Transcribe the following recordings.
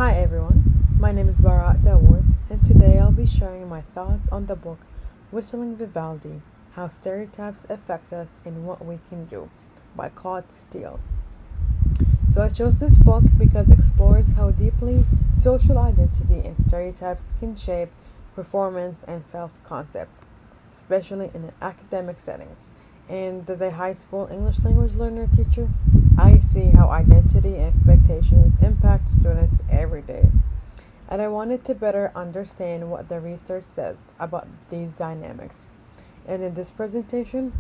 Hi everyone, my name is Baraa Dawood, and today I'll be sharing my thoughts on the book Whistling Vivaldi: How Stereotypes Affect Us and What We Can Do by Claude Steele. So I chose this book because it explores how deeply social identity and stereotypes can shape performance and self-concept, especially in academic settings. And as a high school English language learner teacher, I see how identity and expectations impact students every day. And I wanted to better understand what the research says about these dynamics. And in this presentation,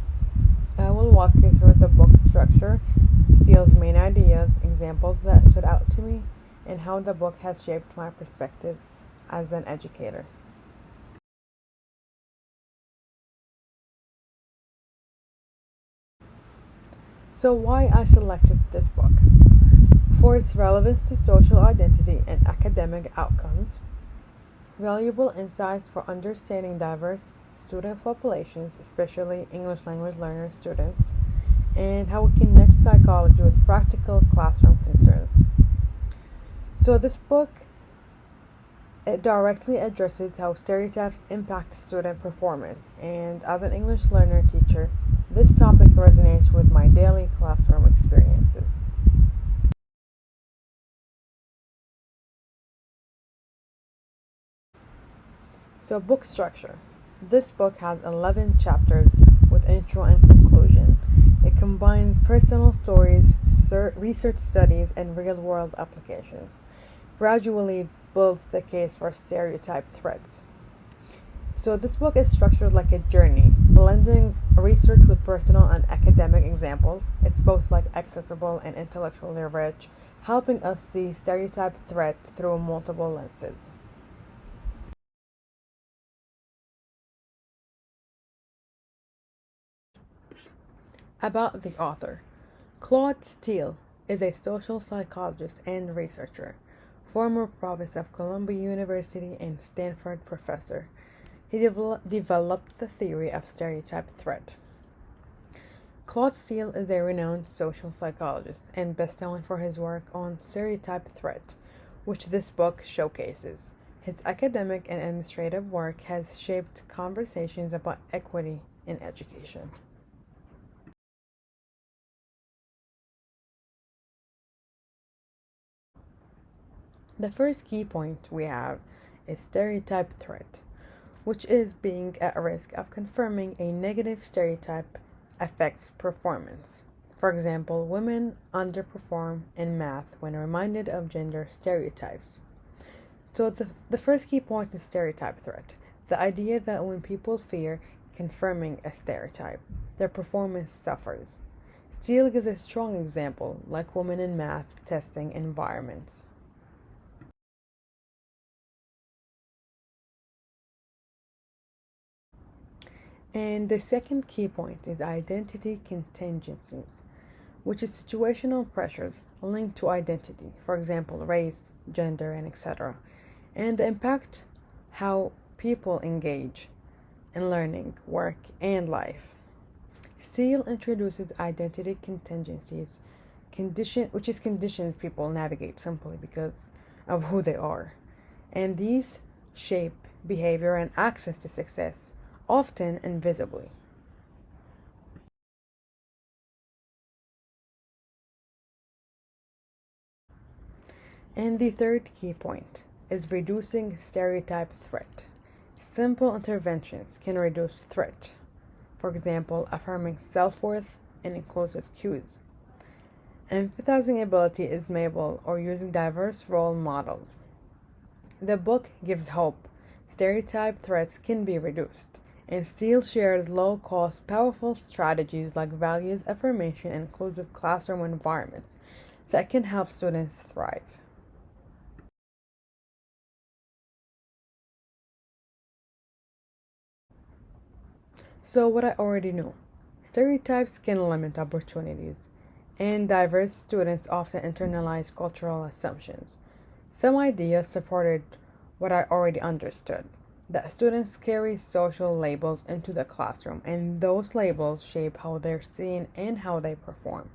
I will walk you through the book's structure, Steele's main ideas, examples that stood out to me, and how the book has shaped my perspective as an educator. So, why I selected this book? For its relevance to social identity and academic outcomes, valuable insights for understanding diverse student populations, especially English language learner students, and how we connect psychology with practical classroom concerns. So, this book it directly addresses how stereotypes impact student performance, and as an English learner teacher, this topic resonates with my daily classroom experiences. So, book structure. This book has 11 chapters with intro and conclusion. It combines personal stories, research studies, and real world applications. Gradually builds the case for stereotype threats. So, this book is structured like a journey, blending research with personal and academic examples. It's both like accessible and intellectually rich, helping us see stereotype threats through multiple lenses. About the author. Claude Steele is a social psychologist and researcher, former provost of Columbia University and Stanford professor. He developed the theory of stereotype threat. Claude Steele is a renowned social psychologist and best known for his work on stereotype threat, which this book showcases. His academic and administrative work has shaped conversations about equity in education. The first key point we have is stereotype threat, which is being at risk of confirming a negative stereotype affects performance. For example, women underperform in math when reminded of gender stereotypes. So, the first key point is stereotype threat. The idea that when people fear confirming a stereotype, their performance suffers. Steele gives a strong example, like women in math testing environments. And the second key point is identity contingencies, which is situational pressures linked to identity, for example, race, gender, and etc., and the impact how people engage in learning, work, and life. Steele introduces identity contingencies, which is conditions people navigate simply because of who they are, and these shape behavior and access to success, often invisibly. And the third key point is reducing stereotype threat. Simple interventions can reduce threat. For example, affirming self worth and inclusive cues. Empathizing ability is mabel or using diverse role models. The book gives hope. Stereotype threats can be reduced, and Steele shares low cost, powerful strategies like values affirmation and inclusive classroom environments that can help students thrive. So, what I already know, stereotypes can limit opportunities, and diverse students often internalize cultural assumptions. Some ideas supported what I already understood, that students carry social labels into the classroom, and those labels shape how they're seen and how they perform.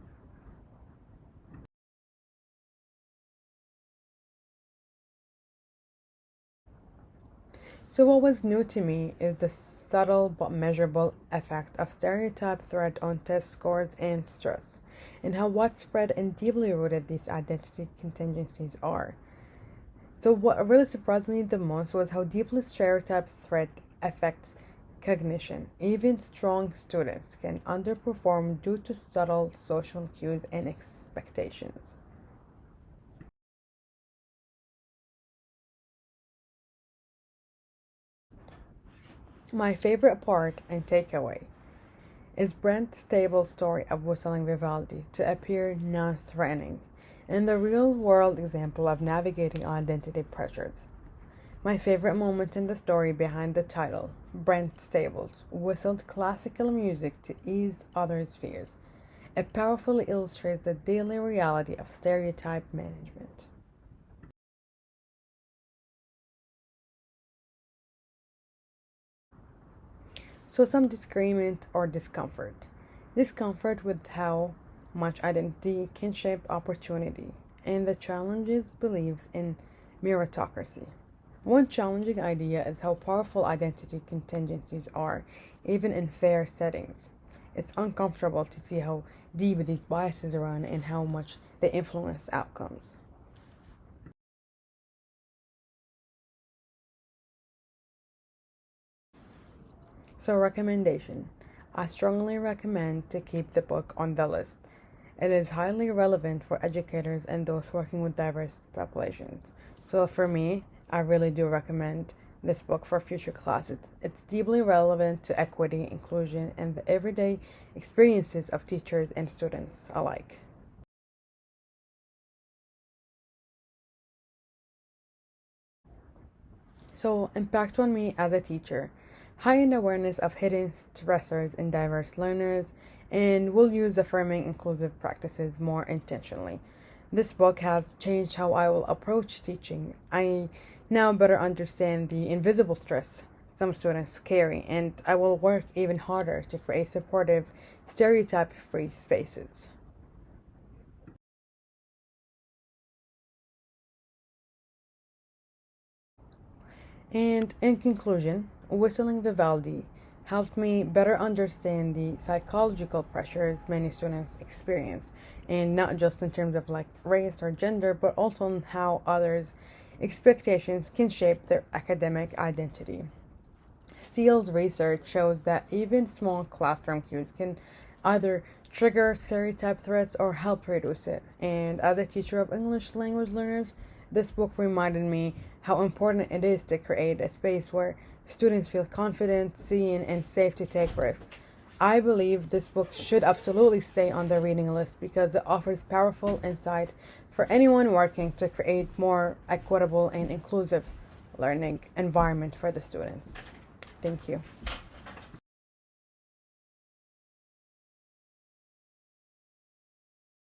So, what was new to me is the subtle but measurable effect of stereotype threat on test scores and stress, and how widespread and deeply rooted these identity contingencies are. So, what really surprised me the most was how deeply stereotype threat affects cognition. Even strong students can underperform due to subtle social cues and expectations. My favorite part and takeaway is Brent's stable story of whistling Vivaldi to appear non threatening and the real world example of navigating identity pressures. My favorite moment in the story behind the title, Brent Stables whistled classical music to ease others' fears. It powerfully illustrates the daily reality of stereotype management. So, some disagreement or discomfort. Discomfort with how much identity can shape opportunity, and the challenges believes in meritocracy. One challenging idea is how powerful identity contingencies are, even in fair settings. It's uncomfortable to see how deep these biases run and how much they influence outcomes. So, recommendation. I strongly recommend to keep the book on the list. It is highly relevant for educators and those working with diverse populations. So, for me, I really do recommend this book for future classes. It's deeply relevant to equity, inclusion, and the everyday experiences of teachers and students alike. So, impact on me as a teacher. Heightened awareness of hidden stressors in diverse learners, and will use affirming inclusive practices more intentionally. This book has changed how I will approach teaching. I now better understand the invisible stress some students carry, and I will work even harder to create supportive, stereotype free spaces. And in conclusion, whistling Vivaldi helped me better understand the psychological pressures many students experience, and not just in terms of like race or gender, but also in how others' expectations can shape their academic identity. Steele's research shows that even small classroom cues can either trigger stereotype threats or help reduce it. And as a teacher of English language learners, this book reminded me how important it is to create a space where students feel confident, seen, and safe to take risks. I believe this book should absolutely stay on the reading list because it offers powerful insight for anyone working to create more equitable and inclusive learning environment for the students. Thank you.